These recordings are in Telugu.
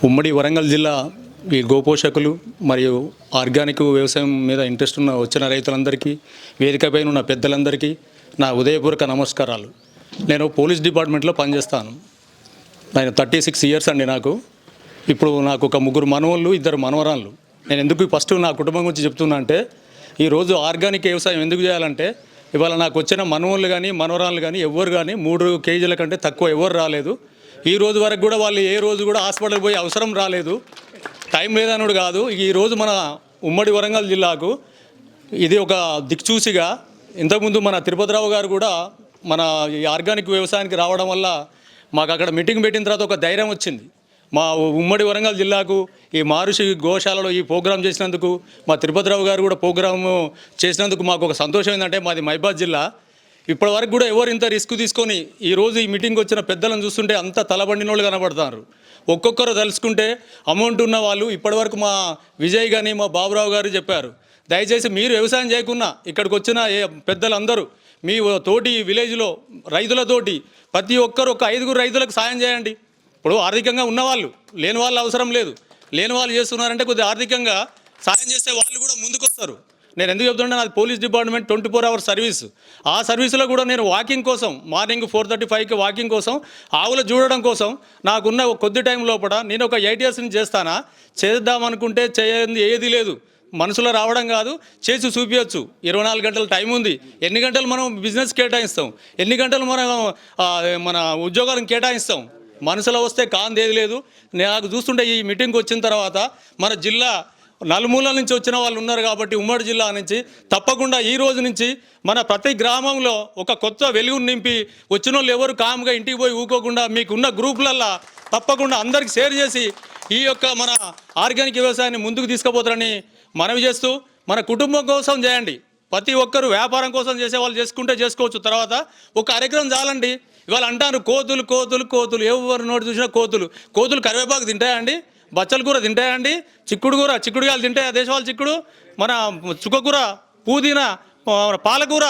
ఉమ్మడి వరంగల్ జిల్లా ఈ గోపోషకులు మరియు ఆర్గానిక్ వ్యవసాయం మీద ఇంట్రెస్ట్ ఉన్న వచ్చిన రైతులందరికీ, వేదికపైన ఉన్న పెద్దలందరికీ నా ఉదయపూర్వక నమస్కారాలు. నేను పోలీస్ డిపార్ట్మెంట్లో పనిచేస్తాను. నేను 36 ఇయర్స్ అండి. ఇప్పుడు నాకు ఒక 3 మనవళ్ళు, 2 మనవరాళ్ళు. నేను ఎందుకు ఫస్ట్ నా కుటుంబం గురించి చెప్తున్నా అంటే, ఈరోజు ఆర్గానిక్ వ్యవసాయం ఎందుకు చేయాలంటే, ఇవాళ నాకు వచ్చిన మనవళ్ళు కానీ మనవరాళ్ళు కానీ ఎవ్వరు కానీ 3 కేజీల కంటే తక్కువ ఎవరు రాలేదు. ఈ రోజు వరకు కూడా వాళ్ళు ఏ రోజు కూడా హాస్పిటల్కి పోయి అవసరం రాలేదు. టైం లేదనుడు కాదు. ఈరోజు మన ఉమ్మడి వరంగల్ జిల్లాకు ఇది ఒక దిక్చూసిగా, ఇంతకుముందు మన తిరుపతిరావు గారు కూడా మన ఈ ఆర్గానిక్ వ్యవసాయానికి రావడం వల్ల మాకు అక్కడ మీటింగ్ పెట్టిన తర్వాత ఒక ధైర్యం వచ్చింది. మా ఉమ్మడి వరంగల్ జిల్లాకు ఈ మహర్షి గోశాలలో ఈ ప్రోగ్రాం చేసినందుకు, మా తిరుపతిరావు గారు కూడా ప్రోగ్రాము చేసినందుకు మాకు ఒక సంతోషం ఏంటంటే, మాది మహబూబాబాద్ జిల్లా. ఇప్పటివరకు కూడా ఎవరు ఇంత రిస్క్ తీసుకొని ఈరోజు ఈ మీటింగ్ వచ్చిన పెద్దలను చూస్తుంటే అంత తలబండిన వాళ్ళు కనబడతారు. ఒక్కొక్కరు తలుచుకుంటే అమౌంట్ ఉన్న వాళ్ళు ఇప్పటివరకు మా విజయ్ కానీ మా బాబురావు గారు చెప్పారు, దయచేసి మీరు వ్యవసాయం చేయకున్నా ఇక్కడికి వచ్చిన పెద్దలందరూ మీ తోటి విలేజ్లో రైతులతోటి ప్రతి ఒక్కరు ఒక 5 రైతులకు సాయం చేయండి. ఇప్పుడు ఆర్థికంగా ఉన్నవాళ్ళు, లేని వాళ్ళు అవసరం లేదు. లేని వాళ్ళు చేస్తున్నారంటే కొద్దిగా ఆర్థికంగా సాయం చేస్తే వాళ్ళు కూడా ముందుకు వస్తారు. నేను ఎందుకు చెప్తుంటే, నాది పోలీస్ డిపార్ట్మెంట్ 24 అవర్స్ సర్వీస్. ఆ సర్వీస్లో కూడా నేను వాకింగ్ కోసం మార్నింగ్ 4:35కి వాకింగ్ కోసం, ఆవులు చూడడం కోసం నాకున్న కొద్ది టైం లోపల నేను ఒక 8 ఇయర్స్ నుంచి చేద్దామనుకుంటే చేయంది ఏది లేదు. మనసులో రావడం కాదు, చేసి చూపించచ్చు. 24 గంటల టైం ఉంది. ఎన్ని గంటలు మనం బిజినెస్ కేటాయిస్తాం, ఎన్ని గంటలు మనం మన ఉద్యోగాలను కేటాయిస్తాం. మనసులో వస్తే కాందేది లేదు. నాకు చూస్తుంటే ఈ మీటింగ్కి వచ్చిన తర్వాత మన జిల్లా నలుమూలల నుంచి వచ్చిన వాళ్ళు ఉన్నారు కాబట్టి, ఉమ్మడి జిల్లా నుంచి తప్పకుండా ఈ రోజు నుంచి మన ప్రతి గ్రామంలో ఒక కొత్త వెలుగును నింపి, వచ్చిన వాళ్ళు ఎవరు కామ్గా ఇంటికి పోయి ఊకోకుండా మీకున్న గ్రూపులల్లో తప్పకుండా అందరికి షేర్ చేసి ఈ యొక్క మన ఆర్గానిక్ వ్యవసాయాన్ని ముందుకు తీసుకుపోతారని మనవి చేస్తూ, మన కుటుంబం కోసం చేయండి. ప్రతి ఒక్కరు వ్యాపారం కోసం చేసే వాళ్ళు చేసుకుంటే చేసుకోవచ్చు. తర్వాత ఒక కార్యక్రమం చాలండి. ఇవాళ అంటారు కోతులు కోతులు కోతులు, ఎవరు నోటి చూసినా కోతులు కరివేపాకు తింటాయండి, బచ్చల కూర తింటాయండి, చిక్కుడుగాయలు తింటాయా దేశవాళీ చిక్కుడు, మన చుక్కకూర, పుదీనా, పాలకూర,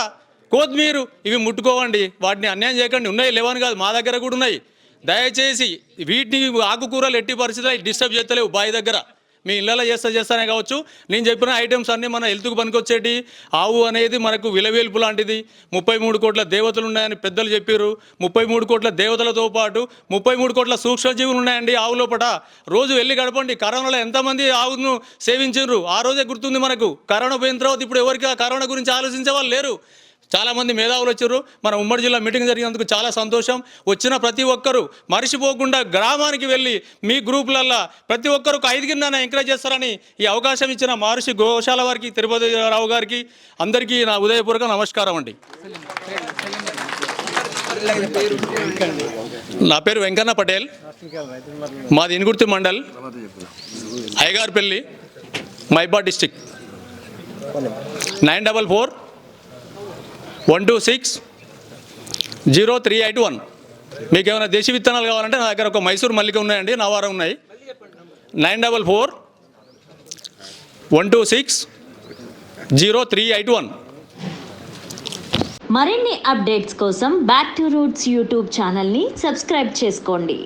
కొత్తిమీర ఇవి ముట్టుకోవండి. వాటిని అన్యాయం చేయకండి. ఉన్నాయి లేవని కాదు, మా దగ్గర కూడా ఉన్నాయి. దయచేసి వీటిని ఆకుకూరలు ఎట్టి పరిస్థితుల్లో డిస్టర్బ్ చేస్తలేవు. బావి దగ్గర మీ ఇళ్ళలో చేస్తానే కావచ్చు. నేను చెప్పిన ఐటమ్స్ అన్నీ మన హెల్త్కు పనికొచ్చేటి. ఆవు అనేది మనకు విలవేల్పు లాంటిది. 33 కోట్ల దేవతలు ఉన్నాయని పెద్దలు చెప్పారు. 33 కోట్ల దేవతలతో పాటు 33 కోట్ల సూక్ష్మజీవులు ఉన్నాయండి ఆవు లోపల. రోజు వెళ్ళి గడపండి. కరోనాలో ఎంతమంది ఆవును సేవించారు ఆ రోజే గుర్తుంది మనకు. కరోనా పోయిన తర్వాత ఇప్పుడు ఎవరికి ఆ కరోనా గురించి ఆలోచించే వాళ్ళు లేరు. చాలామంది మేధావులు వచ్చారు. మన ఉమ్మడి జిల్లా మీటింగ్ జరిగినందుకు చాలా సంతోషం. వచ్చిన ప్రతి ఒక్కరూ మరిచిపోకుండా గ్రామానికి వెళ్ళి మీ గ్రూపులల్లో ప్రతి ఒక్కరు ఒక 5 కింద ఎంకరేజ్ చేస్తారని ఈ అవకాశం ఇచ్చిన మహర్షి గోశాల వారికి, తిరుపతి రావు గారికి అందరికీ నా ఉదయపూర్వక నమస్కారం అండి. నా పేరు వెంకన్న పటేల్. మాది ఇనుగుర్తి మండల్, అయ్యగారిపల్లి, మహబూబాబాద్ డిస్టిక్. 9441260381. మీకు ఏమైనా దేశీ విత్తనాలు కావాలంటే నా దగ్గర ఒక మైసూర్ మల్లిక ఉన్నాయండి, నవారం ఉన్నాయి. 9441260381. మరిన్ని అప్డేట్స్ కోసం బ్యాక్ టు రూట్స్ యూట్యూబ్ ఛానల్ని సబ్స్క్రైబ్ చేసుకోండి.